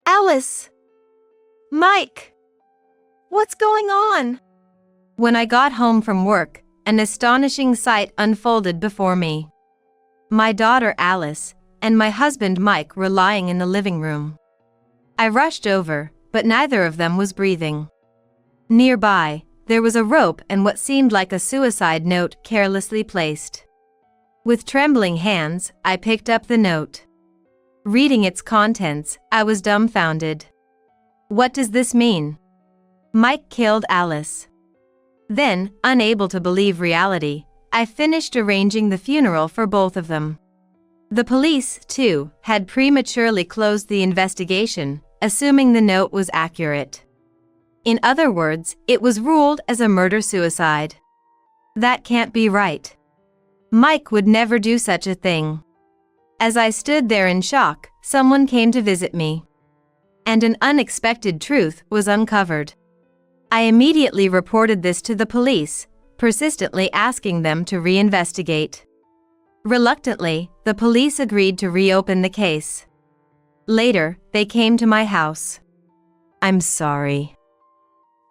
Alice! Mike! What's going on? When I got home from work, an astonishing sight unfolded before me. My daughter Alice and my husband Mike were lying in the living room. I rushed over, but neither of them was breathing. Nearby, there was a rope and what seemed like a suicide note carelessly placed. With trembling hands, I picked up the note. Reading its contents, I was dumbfounded. What does this mean? Mike killed Alice. Then, unable to believe reality, I finished arranging the funeral for both of them. The police, too, had prematurely closed the investigation, assuming the note was accurate. In other words, it was ruled as a murder-suicide. That can't be right. Mike would never do such a thing. As I stood there in shock, someone came to visit me. And an unexpected truth was uncovered. I immediately reported this to the police, persistently asking them to reinvestigate. Reluctantly, the police agreed to reopen the case. Later, they came to my house. I'm sorry.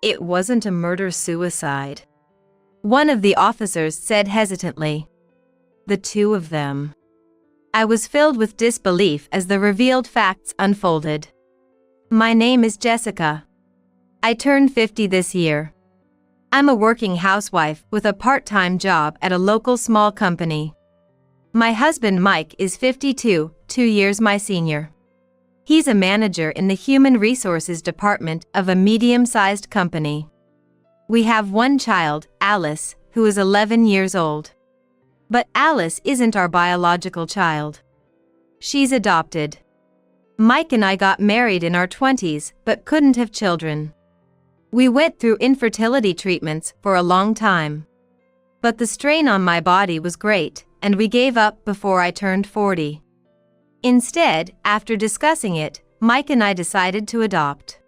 It wasn't a murder-suicide. One of the officers said hesitantly. The two of them. I was filled with disbelief as the revealed facts unfolded. My name is Jessica. I turned 50 this year. I'm a working housewife with a part-time job at a local small company. My husband Mike is 52, 2 years my senior. He's a manager in the human resources department of a medium-sized company. We have one child, Alice, who is 11 years old. But Alice isn't our biological child. She's adopted. Mike and I got married in our 20s but couldn't have children. We went through infertility treatments for a long time. But the strain on my body was great, and we gave up before I turned 40. Instead, after discussing it, Mike and I decided to adopt.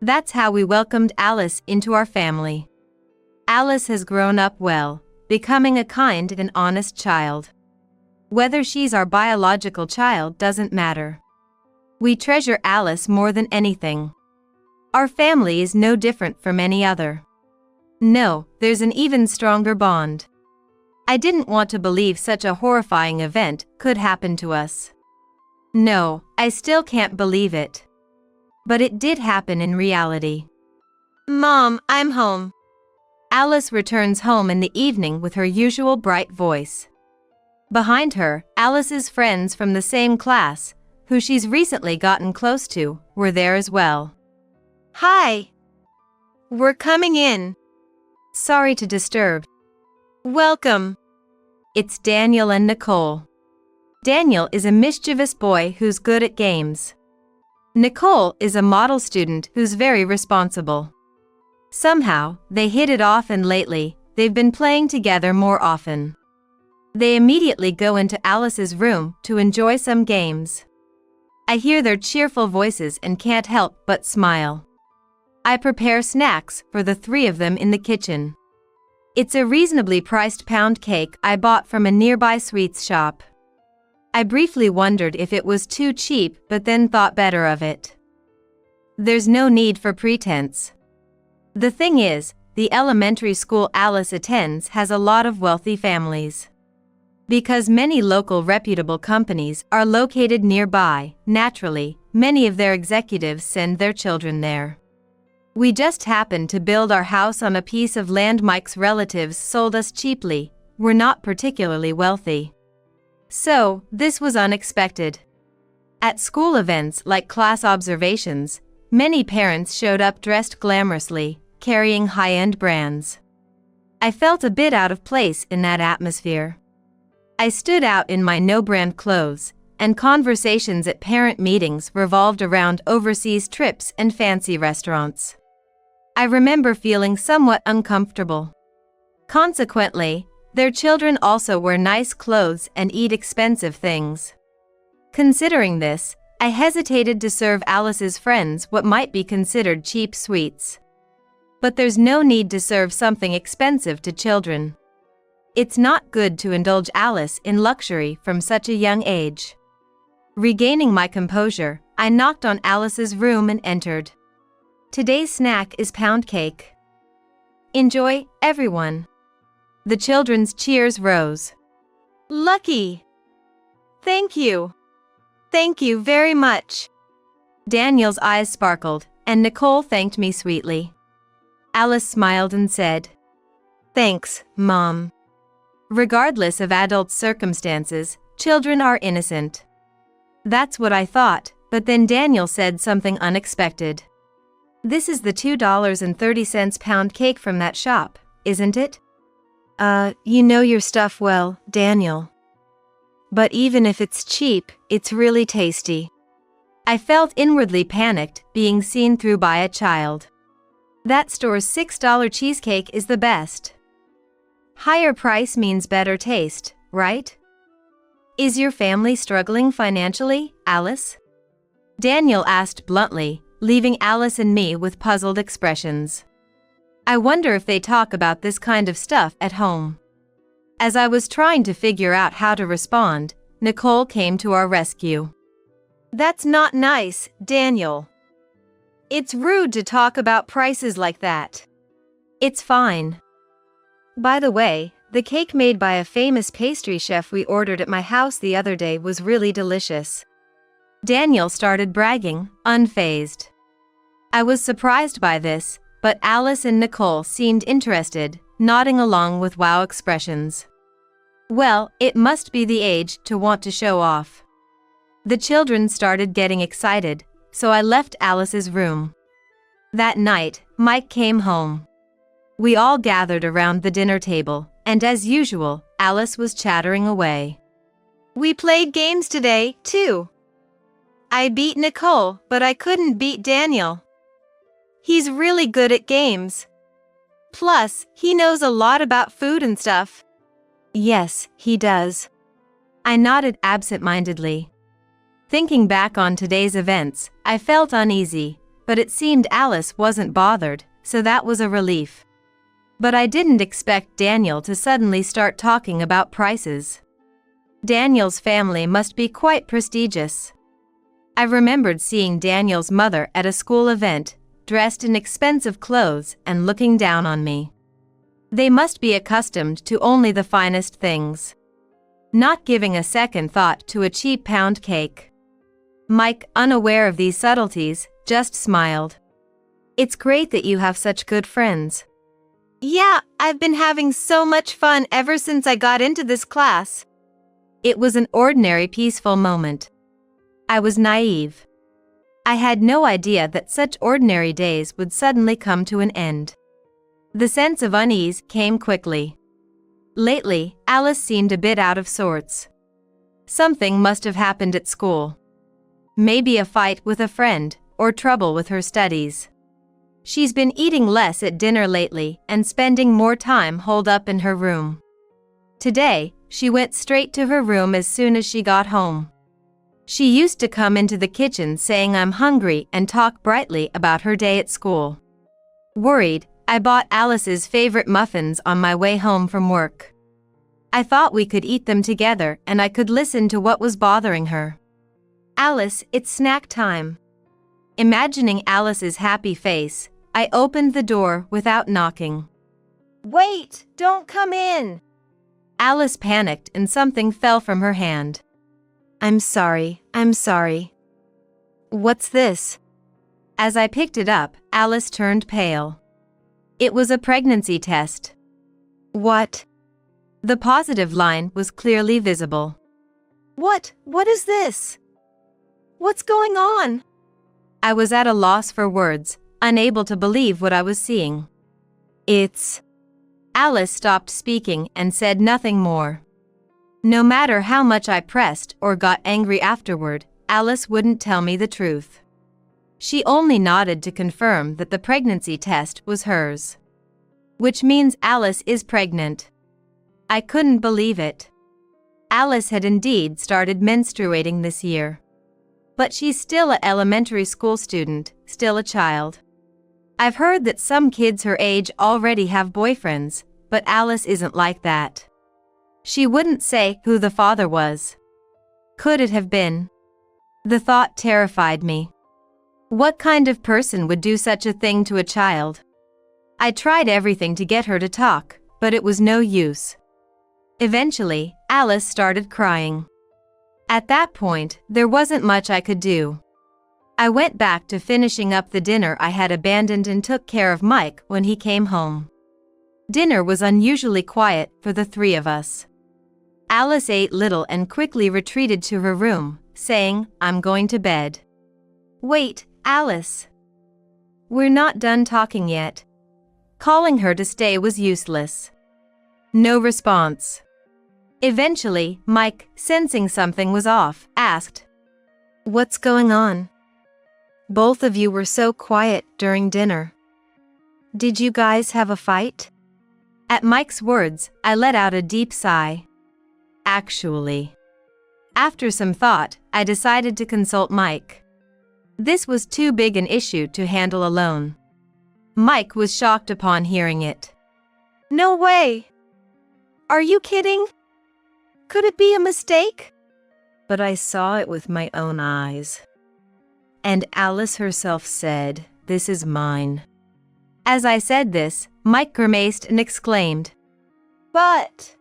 That's how we welcomed Alice into our family. Alice has grown up well, becoming a kind and honest child. Whether she's our biological child doesn't matter. We treasure Alice more than anything. Our family is no different from any other. No, there's an even stronger bond. I didn't want to believe such a horrifying event could happen to us. No, I still can't believe it. But it did happen in reality. Mom, I'm home. Alice returns home in the evening with her usual bright voice. Behind her, Alice's friends from the same class, who she's recently gotten close to, were there as well. Hi. We're coming in. Sorry to disturb. Welcome. It's Daniel and Nicole. Daniel is a mischievous boy who's good at games. Nicole is a model student who's very responsible. Somehow, they hit it off and lately, they've been playing together more often. They immediately go into Alice's room to enjoy some games. I hear their cheerful voices and can't help but smile. I prepare snacks for the three of them in the kitchen. It's a reasonably priced pound cake I bought from a nearby sweets shop. I briefly wondered if it was too cheap but then thought better of it. There's no need for pretense. The thing is, the elementary school Alice attends has a lot of wealthy families. Because many local reputable companies are located nearby, naturally, many of their executives send their children there. We just happened to build our house on a piece of land Mike's relatives sold us cheaply. We're not particularly wealthy. So, this was unexpected. At school events like class observations, many parents showed up dressed glamorously, carrying high-end brands. I felt a bit out of place in that atmosphere. I stood out in my no-brand clothes, and conversations at parent meetings revolved around overseas trips and fancy restaurants. I remember feeling somewhat uncomfortable. Consequently, their children also wear nice clothes and eat expensive things. Considering this, I hesitated to serve Alice's friends what might be considered cheap sweets. But there's no need to serve something expensive to children. It's not good to indulge Alice in luxury from such a young age. Regaining my composure, I knocked on Alice's room and entered. Today's snack is pound cake. Enjoy, everyone. The children's cheers rose. Lucky! Thank you. Thank you very much. Daniel's eyes sparkled, and Nicole thanked me sweetly. Alice smiled and said, "Thanks, Mom." Regardless of adult circumstances, children are innocent. That's what I thought, but then Daniel said something unexpected. "This is the $2.30 pound cake from that shop, isn't it?" You know your stuff well, Daniel. But even if it's cheap, it's really tasty. I felt inwardly panicked, being seen through by a child. That store's $6 cheesecake is the best. Higher price means better taste, right? Is your family struggling financially, Alice? Daniel asked bluntly, leaving Alice and me with puzzled expressions. I wonder if they talk about this kind of stuff at home. As I was trying to figure out how to respond, Nicole came to our rescue. "That's not nice, Daniel. It's rude to talk about prices like that." "It's fine. By the way, the cake made by a famous pastry chef we ordered at my house the other day was really delicious." Daniel started bragging, unfazed. I was surprised by this, but Alice and Nicole seemed interested, nodding along with wow expressions. Well, it must be the age to want to show off. The children started getting excited, so I left Alice's room. That night, Mike came home. We all gathered around the dinner table, and as usual, Alice was chattering away. "We played games today, too. I beat Nicole, but I couldn't beat Daniel. He's really good at games. Plus, he knows a lot about food and stuff." "Yes, he does." I nodded absent-mindedly. Thinking back on today's events, I felt uneasy, but it seemed Alice wasn't bothered, so that was a relief. But I didn't expect Daniel to suddenly start talking about prices. Daniel's family must be quite prestigious. I remembered seeing Daniel's mother at a school event, dressed in expensive clothes and looking down on me. They must be accustomed to only the finest things. Not giving a second thought to a cheap pound cake. Mike, unaware of these subtleties, just smiled. "It's great that you have such good friends." "Yeah, I've been having so much fun ever since I got into this class." It was an ordinary peaceful moment. I was naive. I had no idea that such ordinary days would suddenly come to an end. The sense of unease came quickly. Lately, Alice seemed a bit out of sorts. Something must have happened at school. Maybe a fight with a friend, or trouble with her studies. She's been eating less at dinner lately and spending more time holed up in her room. Today, she went straight to her room as soon as she got home. She used to come into the kitchen saying I'm hungry and talk brightly about her day at school. Worried, I bought Alice's favorite muffins on my way home from work. I thought we could eat them together and I could listen to what was bothering her. "Alice, it's snack time." Imagining Alice's happy face, I opened the door without knocking. "Wait, don't come in." Alice panicked and something fell from her hand. I'm sorry. "What's this?" As I picked it up, Alice turned pale. It was a pregnancy test. "What?" The positive line was clearly visible. What is this? What's going on?" I was at a loss for words, unable to believe what I was seeing. "It's..." Alice stopped speaking and said nothing more. No matter how much I pressed or got angry afterward, Alice wouldn't tell me the truth. She only nodded to confirm that the pregnancy test was hers. Which means Alice is pregnant. I couldn't believe it. Alice had indeed started menstruating this year. But she's still an elementary school student, still a child. I've heard that some kids her age already have boyfriends, but Alice isn't like that. She wouldn't say who the father was. Could it have been? The thought terrified me. What kind of person would do such a thing to a child? I tried everything to get her to talk, but it was no use. Eventually, Alice started crying. At that point, there wasn't much I could do. I went back to finishing up the dinner I had abandoned and took care of Mike when he came home. Dinner was unusually quiet for the three of us. Alice ate little and quickly retreated to her room, saying, "I'm going to bed." "Wait, Alice. We're not done talking yet." Calling her to stay was useless. No response. Eventually, Mike, sensing something was off, asked, "What's going on? Both of you were so quiet during dinner. Did you guys have a fight?" At Mike's words, I let out a deep sigh. Actually. After some thought, I decided to consult Mike. This was too big an issue to handle alone. Mike was shocked upon hearing it. "No way! Are you kidding? Could it be a mistake?" But I saw it with my own eyes. And Alice herself said, "This is mine." As I said this, Mike grimaced and exclaimed, "But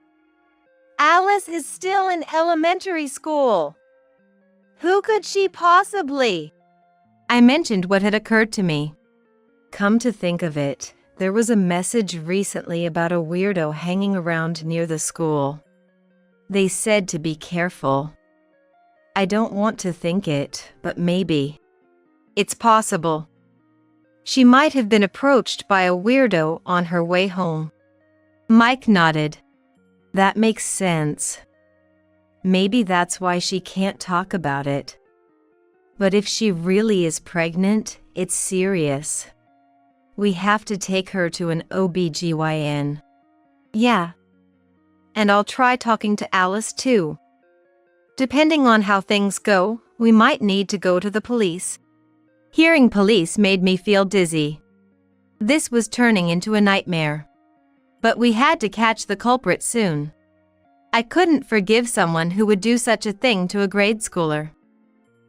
Alice is still in elementary school. Who could she possibly?" I mentioned what had occurred to me. Come to think of it, there was a message recently about a weirdo hanging around near the school. They said to be careful. I don't want to think it, but maybe. It's possible. She might have been approached by a weirdo on her way home. Mike nodded. That makes sense. Maybe that's why she can't talk about it. But if she really is pregnant, it's serious. We have to take her to an OB/GYN. Yeah. And I'll try talking to Alice too. Depending on how things go, we might need to go to the police. Hearing police made me feel dizzy. This was turning into a nightmare. But we had to catch the culprit soon. I couldn't forgive someone who would do such a thing to a grade schooler.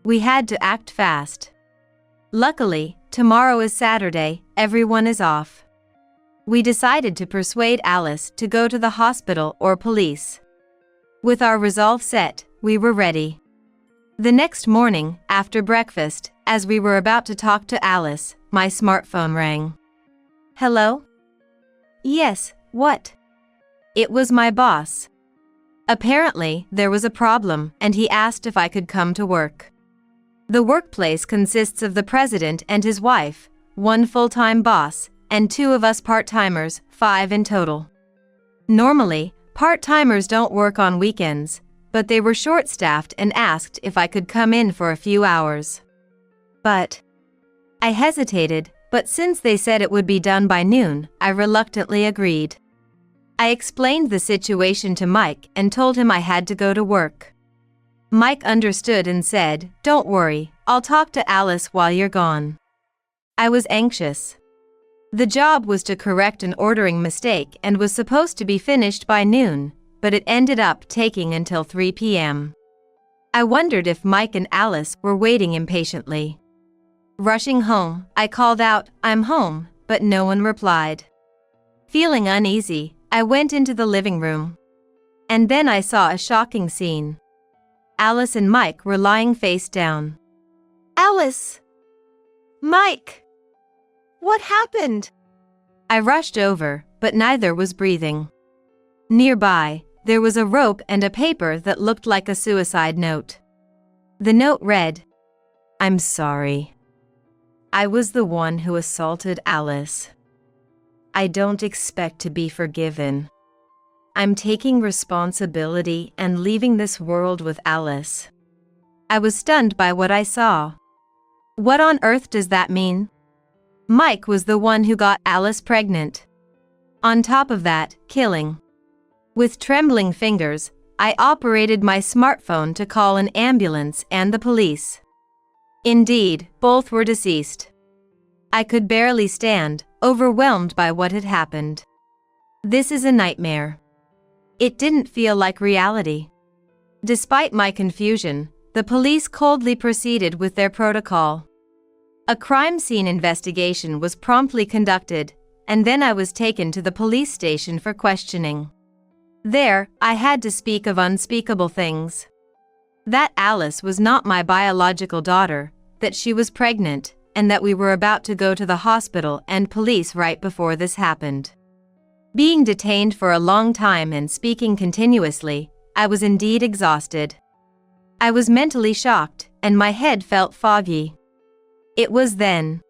We had to act fast. Luckily, tomorrow is Saturday, everyone is off. We decided to persuade Alice to go to the hospital or police. With our resolve set, we were ready. The next morning, after breakfast, as we were about to talk to Alice, my smartphone rang. Hello? Yes, what? It was my boss. Apparently, there was a problem, and he asked if I could come to work. The workplace consists of the president and his wife, one full-time boss, and 2 of us part-timers, 5 in total. Normally, part-timers don't work on weekends, but they were short-staffed and asked if I could come in for a few hours. But I hesitated, but since they said it would be done by noon, I reluctantly agreed. I explained the situation to Mike and told him I had to go to work. Mike understood and said, "Don't worry, I'll talk to Alice while you're gone." I was anxious. The job was to correct an ordering mistake and was supposed to be finished by noon, but it ended up taking until 3 p.m. I wondered if Mike and Alice were waiting impatiently. Rushing home, I called out, "I'm home," but no one replied. Feeling uneasy, I went into the living room. And then I saw a shocking scene. Alice and Mike were lying face down. "Alice! Mike! What happened?" I rushed over, but neither was breathing. Nearby, there was a rope and a paper that looked like a suicide note. The note read, "I'm sorry. I was the one who assaulted Alice. I don't expect to be forgiven. I'm taking responsibility and leaving this world with Alice." I was stunned by what I saw. What on earth does that mean? Mike was the one who got Alice pregnant. On top of that, killing. With trembling fingers, I operated my smartphone to call an ambulance and the police. Indeed, both were deceased. I could barely stand, overwhelmed by what had happened. This is a nightmare. It didn't feel like reality. Despite my confusion, the police coldly proceeded with their protocol. A crime scene investigation was promptly conducted, and then I was taken to the police station for questioning. There, I had to speak of unspeakable things. That Alice was not my biological daughter, that she was pregnant, and that we were about to go to the hospital and police right before this happened. Being detained for a long time and speaking continuously, I was indeed exhausted. I was mentally shocked, and my head felt foggy. It was then.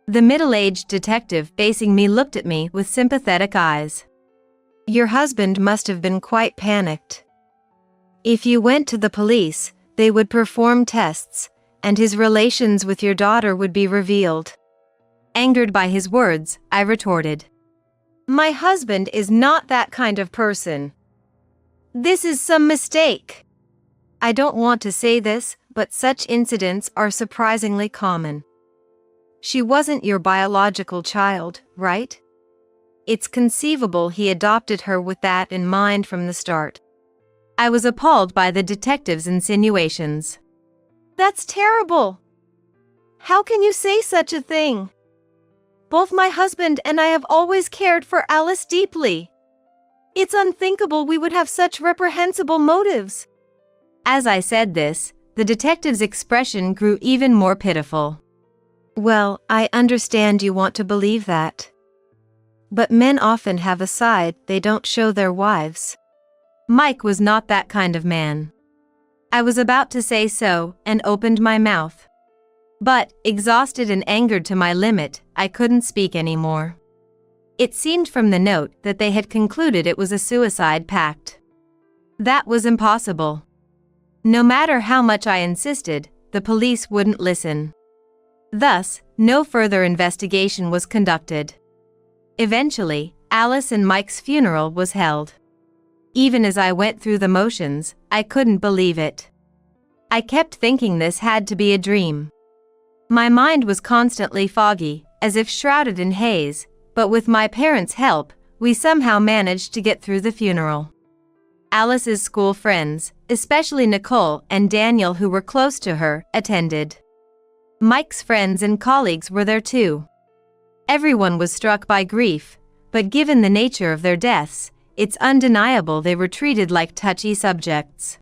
The middle-aged detective facing me looked at me with sympathetic eyes. "Your husband must have been quite panicked. If you went to the police, they would perform tests, and his relations with your daughter would be revealed." Angered by his words, I retorted, "My husband is not that kind of person. This is some mistake." I don't want to say this, but such incidents are surprisingly common. She wasn't your biological child, right? It's conceivable he adopted her with that in mind from the start. I was appalled by the detective's insinuations. "That's terrible. How can you say such a thing? Both my husband and I have always cared for Alice deeply. It's unthinkable we would have such reprehensible motives." As I said this, the detective's expression grew even more pitiful. "Well, I understand you want to believe that. But men often have a side they don't show their wives." Mike was not that kind of man. I was about to say so, and opened my mouth. But, exhausted and angered to my limit, I couldn't speak anymore. It seemed from the note that they had concluded it was a suicide pact. That was impossible. No matter how much I insisted, the police wouldn't listen. Thus, no further investigation was conducted. Eventually, Alice and Mike's funeral was held. Even as I went through the motions, I couldn't believe it. I kept thinking this had to be a dream. My mind was constantly foggy, as if shrouded in haze, but with my parents' help, we somehow managed to get through the funeral. Alice's school friends, especially Nicole and Daniel who were close to her, attended. Mike's friends and colleagues were there too. Everyone was struck by grief, but given the nature of their deaths, it's undeniable they were treated like touchy subjects.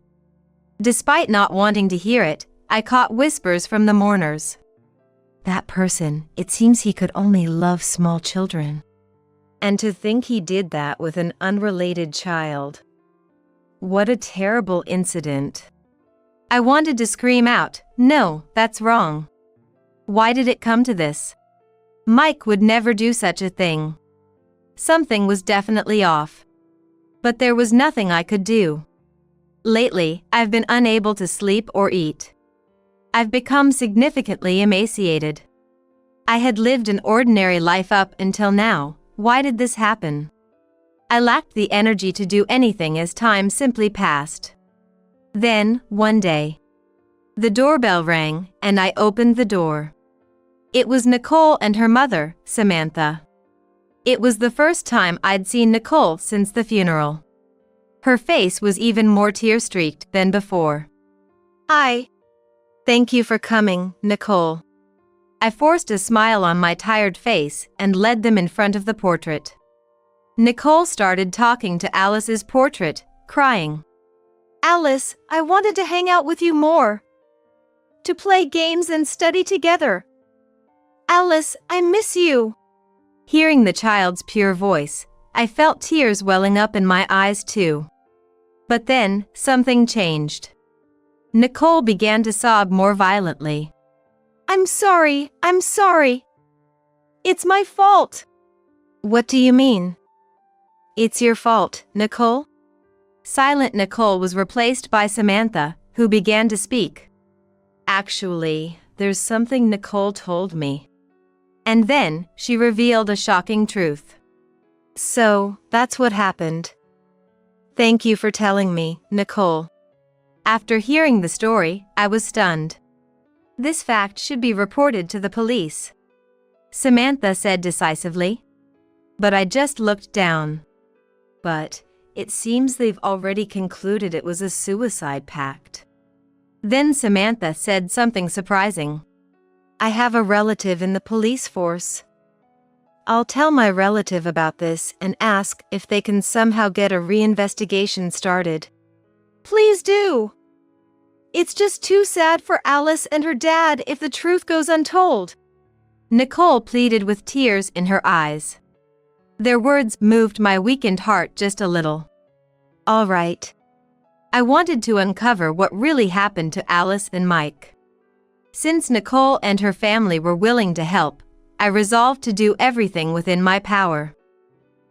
Despite not wanting to hear it, I caught whispers from the mourners. "That person, it seems he could only love small children. And to think he did that with an unrelated child. What a terrible incident." I wanted to scream out, "No, that's wrong. Why did it come to this? Mike would never do such a thing." Something was definitely off. But there was nothing I could do. Lately, I've been unable to sleep or eat. I've become significantly emaciated. I had lived an ordinary life up until now. Why did this happen? I lacked the energy to do anything as time simply passed. Then, one day, the doorbell rang, and I opened the door. It was Nicole and her mother, Samantha. It was the first time I'd seen Nicole since the funeral. Her face was even more tear-streaked than before. "Thank you for coming, Nicole." I forced a smile on my tired face and led them in front of the portrait. Nicole started talking to Alice's portrait, crying. "Alice, I wanted to hang out with you more. To play games and study together. Alice, I miss you." Hearing the child's pure voice, I felt tears welling up in my eyes too. But then, something changed. Nicole began to sob more violently. I'm sorry. It's my fault." "What do you mean?" "It's your fault, Nicole?" Silent Nicole was replaced by Samantha, who began to speak. "Actually, there's something Nicole told me." And then, she revealed a shocking truth. "So, that's what happened. Thank you for telling me, Nicole." After hearing the story, I was stunned. "This fact should be reported to the police," Samantha said decisively. But I just looked down. "But, it seems they've already concluded it was a suicide pact." Then Samantha said something surprising. "I have a relative in the police force. I'll tell my relative about this and ask if they can somehow get a reinvestigation started." "Please do. It's just too sad for Alice and her dad if the truth goes untold," Nicole pleaded with tears in her eyes. Their words moved my weakened heart just a little. All right. I wanted to uncover what really happened to Alice and Mike. Since Nicole and her family were willing to help, I resolved to do everything within my power.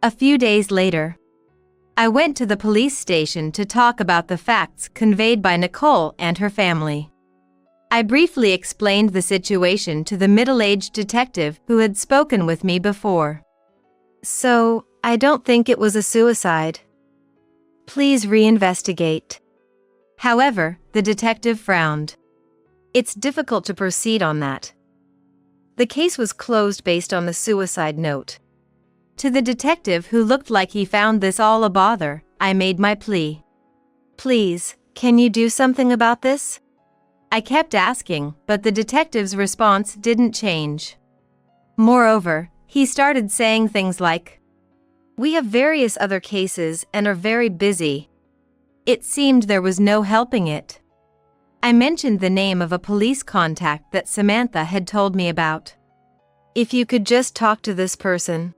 A few days later, I went to the police station to talk about the facts conveyed by Nicole and her family. I briefly explained the situation to the middle-aged detective who had spoken with me before. "So, I don't think it was a suicide. Please reinvestigate." However, the detective frowned. "It's difficult to proceed on that. The case was closed based on the suicide note." To the detective who looked like he found this all a bother, I made my plea. "Please, can you do something about this?" I kept asking, but the detective's response didn't change. Moreover, he started saying things like, "We have various other cases and are very busy." It seemed there was no helping it. I mentioned the name of a police contact that Samantha had told me about. "If you could just talk to this person."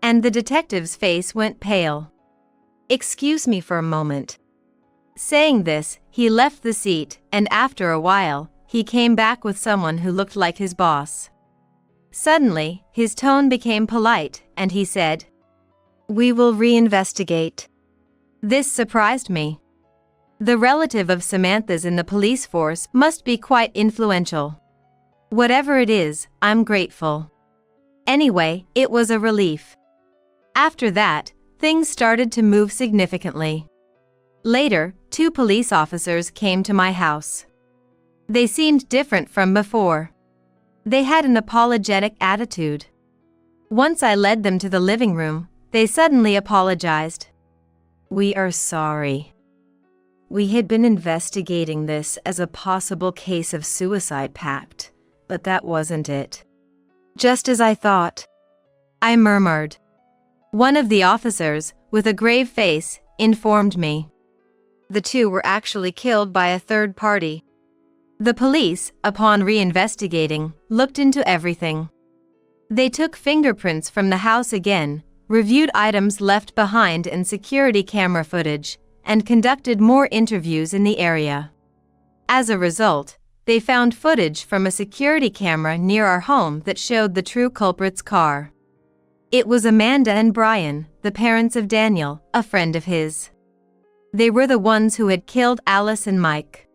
And the detective's face went pale. "Excuse me for a moment." Saying this, he left the seat, and after a while, he came back with someone who looked like his boss. Suddenly, his tone became polite, and he said, "We will reinvestigate." This surprised me. The relative of Samantha's in the police force must be quite influential. Whatever it is, I'm grateful. Anyway, it was a relief. After that, things started to move significantly. Later, 2 police officers came to my house. They seemed different from before. They had an apologetic attitude. Once I led them to the living room, they suddenly apologized. "We are sorry. We had been investigating this as a possible case of suicide pact, but that wasn't it." "Just as I thought," I murmured. One of the officers, with a grave face, informed me. The 2 were actually killed by a third party. The police, upon reinvestigating, looked into everything. They took fingerprints from the house again, reviewed items left behind and security camera footage, and conducted more interviews in the area. As a result, they found footage from a security camera near our home that showed the true culprit's car. It was Amanda and Brian, the parents of Daniel, a friend of his. They were the ones who had killed Alice and Mike.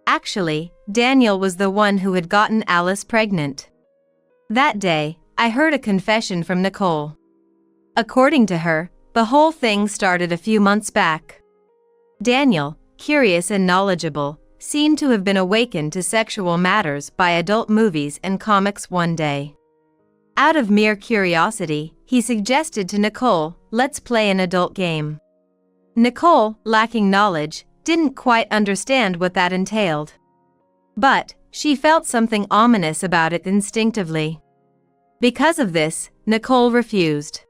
Actually, Daniel was the one who had gotten Alice pregnant. That day, I heard a confession from Nicole. According to her, the whole thing started a few months back. Daniel, curious and knowledgeable, seemed to have been awakened to sexual matters by adult movies and comics one day. Out of mere curiosity, he suggested to Nicole, "Let's play an adult game." Nicole, lacking knowledge, didn't quite understand what that entailed. But, she felt something ominous about it instinctively. Because of this, Nicole refused.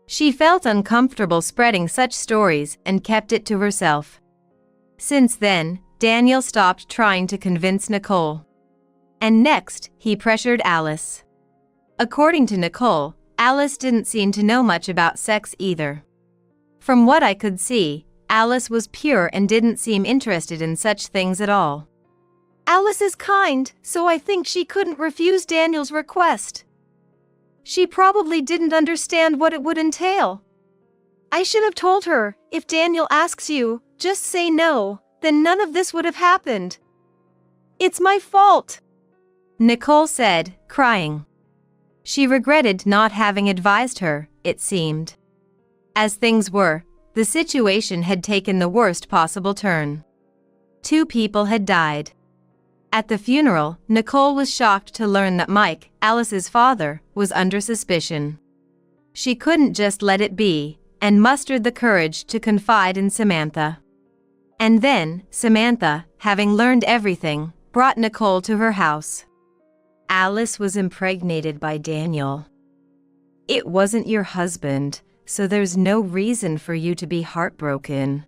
She felt uncomfortable spreading such stories and kept it to herself. Since then, Daniel stopped trying to convince Nicole. And next, he pressured Alice. According to Nicole, Alice didn't seem to know much about sex either. From what I could see, Alice was pure and didn't seem interested in such things at all. "Alice is kind, so I think she couldn't refuse Daniel's request. She probably didn't understand what it would entail. I should have told her, if Daniel asks you, just say no, then none of this would have happened. It's my fault," Nicole said, crying. She regretted not having advised her, it seemed. As things were, the situation had taken the worst possible turn. 2 people had died. At the funeral, Nicole was shocked to learn that Mike, Alice's father, was under suspicion. She couldn't just let it be, and mustered the courage to confide in Samantha. And then, Samantha, having learned everything, brought Nicole to her house. Alice was impregnated by Daniel. It wasn't your husband, so there's no reason for you to be heartbroken.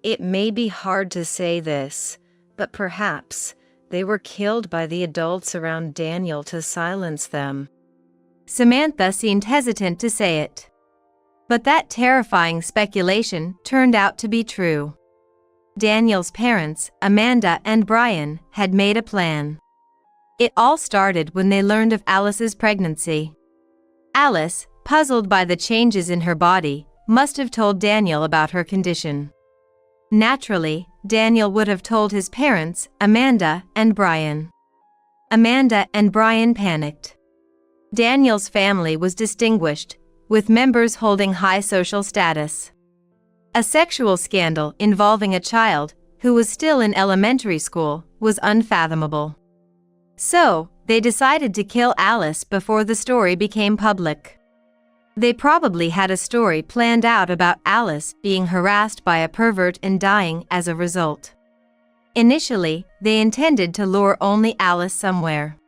It may be hard to say this, but perhaps they were killed by the adults around Daniel to silence them. Samantha seemed hesitant to say it. But that terrifying speculation turned out to be true. Daniel's parents, Amanda and Brian, had made a plan. It all started when they learned of Alice's pregnancy. Alice, puzzled by the changes in her body, must have told Daniel about her condition. Naturally, Daniel would have told his parents, Amanda and Brian. Amanda and Brian panicked. Daniel's family was distinguished, with members holding high social status. A sexual scandal involving a child, who was still in elementary school, was unfathomable. So, they decided to kill Alice before the story became public. They probably had a story planned out about Alice being harassed by a pervert and dying as a result. Initially, they intended to lure only Alice somewhere.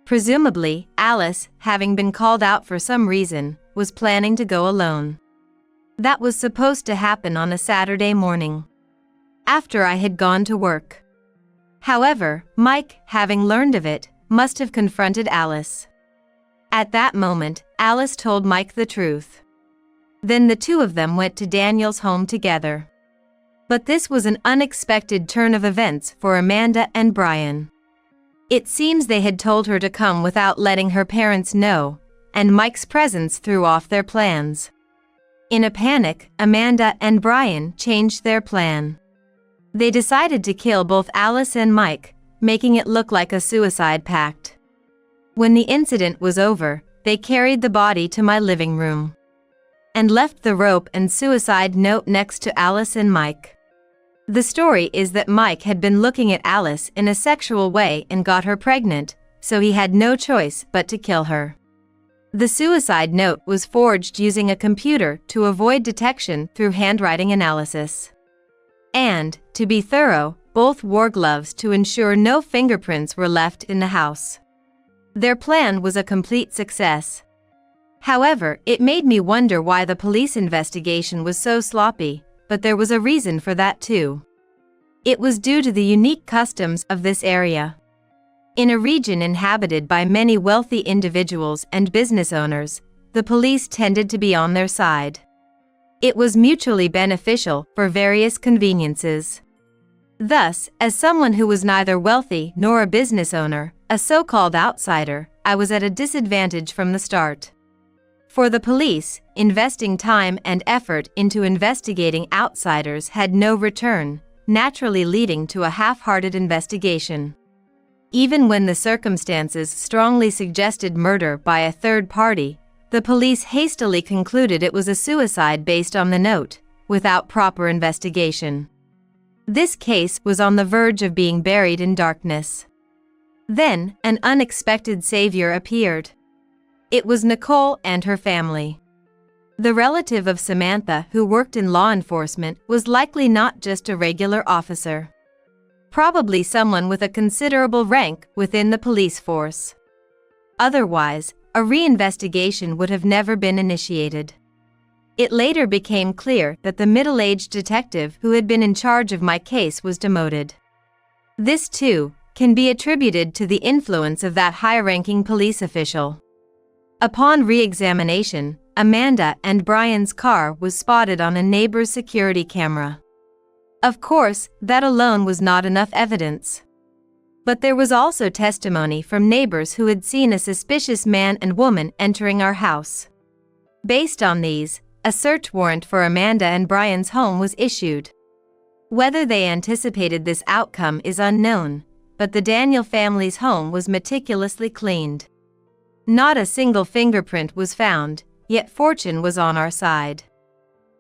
Presumably, Alice, having been called out for some reason, was planning to go alone. That was supposed to happen on a Saturday morning, after I had gone to work. However, Mike, having learned of it, must have confronted Alice. At that moment, Alice told Mike the truth. Then the two of them went to Daniel's home together. But this was an unexpected turn of events for Amanda and Brian. It seems they had told her to come without letting her parents know, and Mike's presence threw off their plans. In a panic, Amanda and Brian changed their plan. They decided to kill both Alice and Mike, making it look like a suicide pact. When the incident was over, they carried the body to my living room and left the rope and suicide note next to Alice and Mike. The story is that Mike had been looking at Alice in a sexual way and got her pregnant, so he had no choice but to kill her. The suicide note was forged using a computer to avoid detection through handwriting analysis. And, to be thorough, both wore gloves to ensure no fingerprints were left in the house. Their plan was a complete success. However, it made me wonder why the police investigation was so sloppy, but there was a reason for that too. It was due to the unique customs of this area. In a region inhabited by many wealthy individuals and business owners, the police tended to be on their side. It was mutually beneficial for various conveniences. Thus, as someone who was neither wealthy nor a business owner, a so-called outsider, I was at a disadvantage from the start. For the police, investing time and effort into investigating outsiders had no return, naturally leading to a half-hearted investigation. Even when the circumstances strongly suggested murder by a third party, the police hastily concluded it was a suicide based on the note, without proper investigation. This case was on the verge of being buried in darkness. Then, an unexpected savior appeared. It was Nicole and her family. The relative of Samantha who worked in law enforcement was likely not just a regular officer. Probably someone with a considerable rank within the police force. Otherwise, a reinvestigation would have never been initiated. It later became clear that the middle-aged detective who had been in charge of my case was demoted. This, too, can be attributed to the influence of that high-ranking police official. Upon re-examination, Amanda and Brian's car was spotted on a neighbor's security camera. Of course, that alone was not enough evidence. But there was also testimony from neighbors who had seen a suspicious man and woman entering our house. Based on these, a search warrant for Amanda and Brian's home was issued. Whether they anticipated this outcome is unknown, but the Daniel family's home was meticulously cleaned. Not a single fingerprint was found, yet fortune was on our side.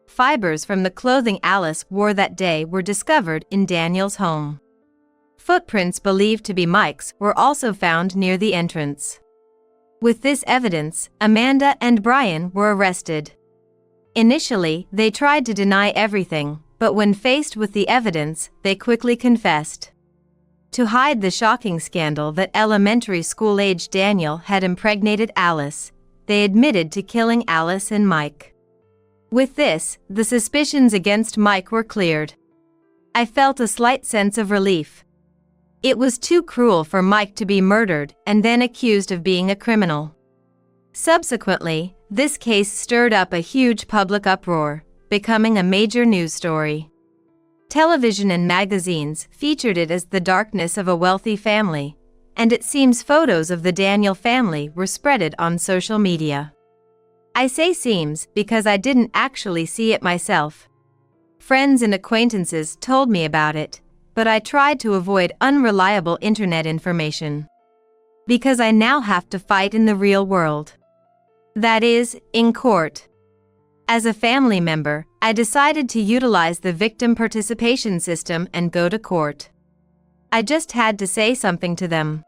Fibers from the clothing Alice wore that day were discovered in Daniel's home. Footprints believed to be Mike's were also found near the entrance. With this evidence, Amanda and Brian were arrested. Initially, they tried to deny everything, but when faced with the evidence, they quickly confessed. To hide the shocking scandal that elementary school-aged Daniel had impregnated Alice, they admitted to killing Alice and Mike. With this, the suspicions against Mike were cleared. I felt a slight sense of relief. It was too cruel for Mike to be murdered and then accused of being a criminal. Subsequently, this case stirred up a huge public uproar, becoming a major news story. Television and magazines featured it as the darkness of a wealthy family, and it seems photos of the Daniel family were spreaded on social media. I say seems because I didn't actually see it myself. Friends and acquaintances told me about it, but I tried to avoid unreliable internet information. Because I now have to fight in the real world. That is, in court. As a family member, I decided to utilize the victim participation system and go to court. I just had to say something to them.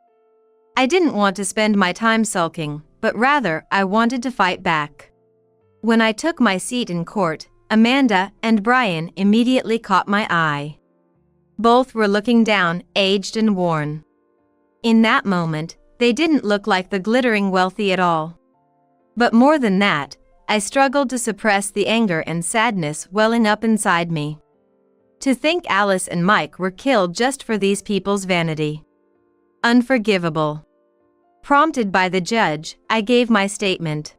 I didn't want to spend my time sulking, but rather I wanted to fight back. When I took my seat in court, Amanda and Brian immediately caught my eye. Both were looking down, aged and worn. In that moment, they didn't look like the glittering wealthy at all. But more than that, I struggled to suppress the anger and sadness welling up inside me. To think Alice and Mike were killed just for these people's vanity. Unforgivable. Prompted by the judge, I gave my statement.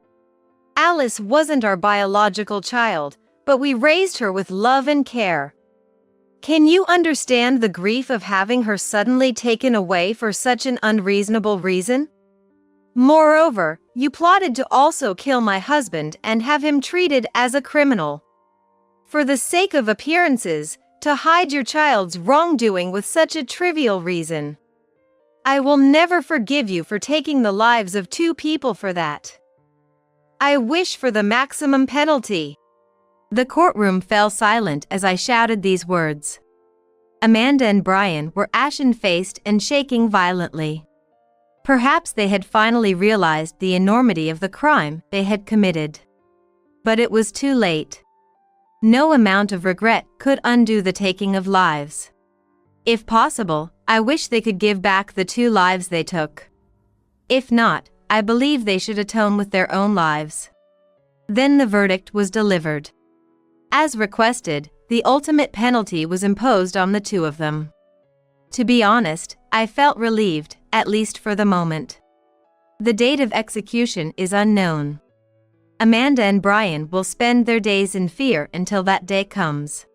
Alice wasn't our biological child, but we raised her with love and care. Can you understand the grief of having her suddenly taken away for such an unreasonable reason? Moreover, you plotted to also kill my husband and have him treated as a criminal. For the sake of appearances, to hide your child's wrongdoing with such a trivial reason. I will never forgive you for taking the lives of two people for that. I wish for the maximum penalty. The courtroom fell silent as I shouted these words. Amanda and Brian were ashen-faced and shaking violently. Perhaps they had finally realized the enormity of the crime they had committed. But it was too late. No amount of regret could undo the taking of lives. If possible, I wish they could give back the 2 lives they took. If not, I believe they should atone with their own lives. Then the verdict was delivered. As requested, the ultimate penalty was imposed on the 2 of them. To be honest, I felt relieved, at least for the moment. The date of execution is unknown. Amanda and Brian will spend their days in fear until that day comes.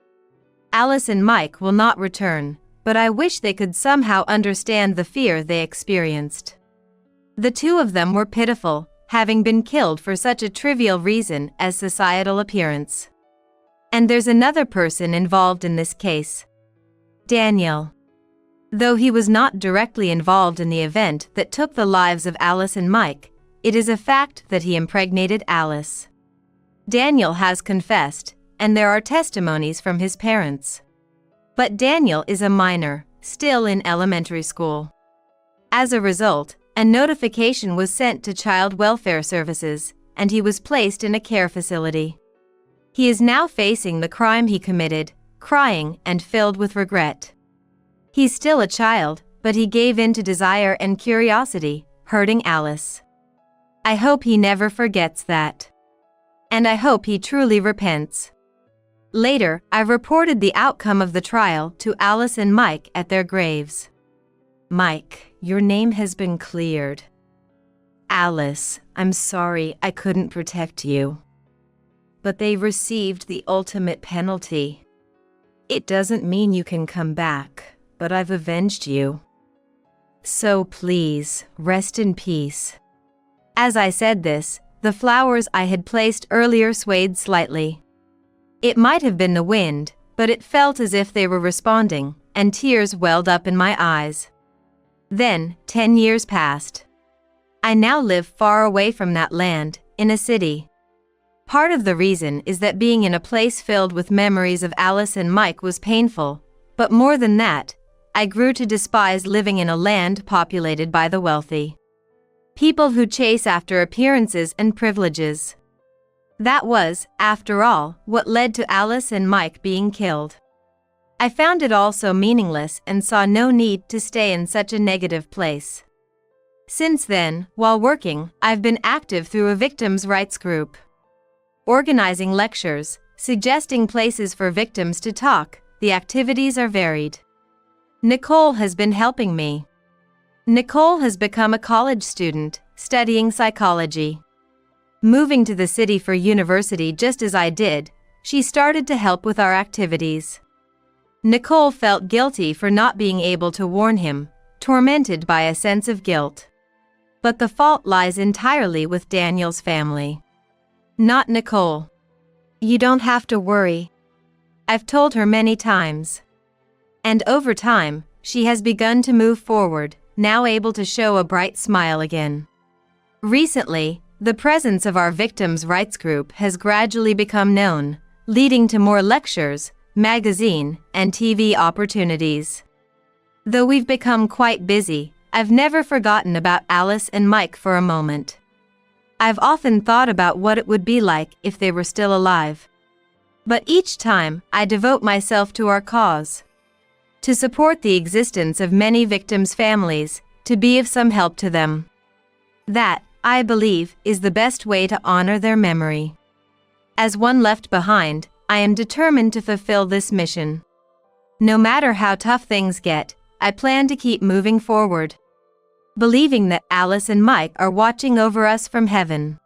Alice and Mike will not return, but I wish they could somehow understand the fear they experienced. The 2 of them were pitiful, having been killed for such a trivial reason as societal appearance. And there's another person involved in this case. Daniel. Though he was not directly involved in the event that took the lives of Alice and Mike, it is a fact that he impregnated Alice. Daniel has confessed, and there are testimonies from his parents. But Daniel is a minor, still in elementary school. As a result, a notification was sent to Child Welfare Services, and he was placed in a care facility. He is now facing the crime he committed, crying and filled with regret. He's still a child, but he gave in to desire and curiosity, hurting Alice. I hope he never forgets that. And I hope he truly repents. Later, I reported the outcome of the trial to Alice and Mike at their graves. Mike, your name has been cleared. Alice, I'm sorry I couldn't protect you. But they received the ultimate penalty. It doesn't mean you can come back, but I've avenged you. So please, rest in peace. As I said this, the flowers I had placed earlier swayed slightly. It might have been the wind, but it felt as if they were responding, and tears welled up in my eyes. Then, 10 years passed. I now live far away from that land, in a city. Part of the reason is that being in a place filled with memories of Alice and Mike was painful, but more than that, I grew to despise living in a land populated by the wealthy. People who chase after appearances and privileges. That was, after all, what led to Alice and Mike being killed. I found it all so meaningless and saw no need to stay in such a negative place. Since then, while working, I've been active through a victims' rights group, organizing lectures, suggesting places for victims to talk. The activities are varied. Nicole has been helping me. Nicole has become a college student, studying psychology. Moving to the city for university just as I did, she started to help with our activities. Nicole felt guilty for not being able to warn him, tormented by a sense of guilt. But the fault lies entirely with Daniel's family, not Nicole. You don't have to worry. I've told her many times. And over time, she has begun to move forward, now able to show a bright smile again. Recently, the presence of our victims' rights group has gradually become known, leading to more lectures, magazine, and TV opportunities. Though we've become quite busy, I've never forgotten about Alice and Mike for a moment. I've often thought about what it would be like if they were still alive. But each time, I devote myself to our cause, to support the existence of many victims' families, to be of some help to them. That, I believe, is the best way to honor their memory. As one left behind, I am determined to fulfill this mission. No matter how tough things get, I plan to keep moving forward, believing that Alice and Mike are watching over us from heaven.